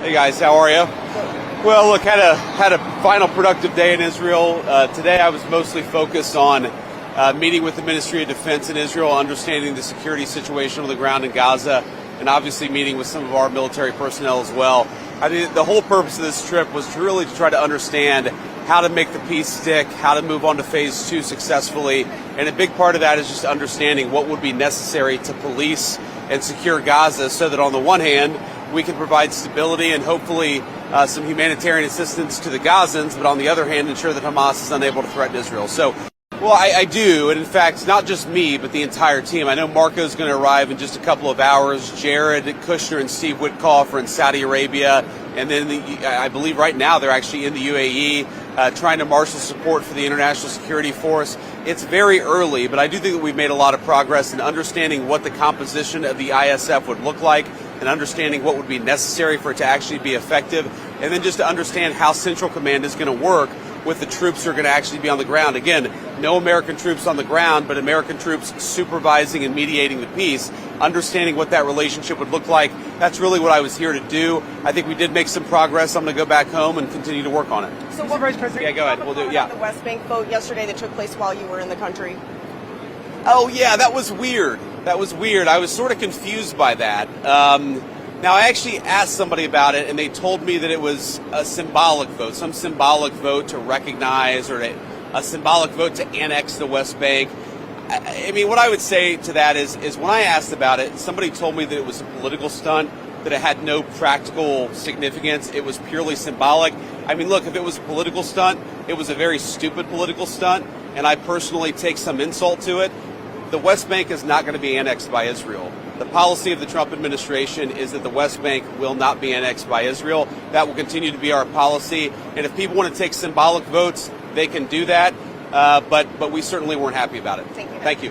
Hey guys, how are you? Well, look, had a final productive day in Israel. Today I was mostly focused on meeting with the Ministry of Defense in Israel, understanding the security situation on the ground in Gaza, and obviously meeting with some of our military personnel as well. I mean, the whole purpose of this trip was really to try to understand how to make the peace stick, how to move on to phase 2 successfully, and a big part of that is just understanding what would be necessary to police and secure Gaza so that on the one hand, we can provide stability and hopefully some humanitarian assistance to the Gazans, but on the other hand, ensure that Hamas is unable to threaten Israel. So, well, I do, and in fact, not just me, but the entire team. I know Marco's going to arrive in just a couple of hours. Jared Kushner and Steve Witkoff are in Saudi Arabia, and then I believe right now they're actually in the UAE trying to marshal support for the International Security Force. It's very early, but I do think that we've made a lot of progress in understanding what the composition of the ISF would look like and understanding what would be necessary for it to actually be effective, and then just to understand how Central Command is going to work with the troops who are going to actually be on the ground. Again, no American troops on the ground, but American troops supervising and mediating the peace, understanding what that relationship would look like. That's really what I was here to do. I think we did make some progress. I'm going to go back home and continue to work on it. So, Vice President, yeah, go ahead. We'll do. Yeah. The West Bank vote yesterday that took place while you were in the country. Oh yeah, that was weird. That was weird. I was sort of confused by that. Now, I actually asked somebody about it, and they told me that it was a symbolic vote, some symbolic vote to recognize or a symbolic vote to annex the West Bank. I mean, what I would say to that is when I asked about it, somebody told me that it was a political stunt, that it had no practical significance. It was purely symbolic. I mean, look, if it was a political stunt, it was a very stupid political stunt, and I personally take some insult to it. The West Bank is not going to be annexed by Israel. The policy of the Trump administration is that the West Bank will not be annexed by Israel. That will continue to be our policy. And if people want to take symbolic votes, they can do that. But we certainly weren't happy about it. Thank you. Thank you.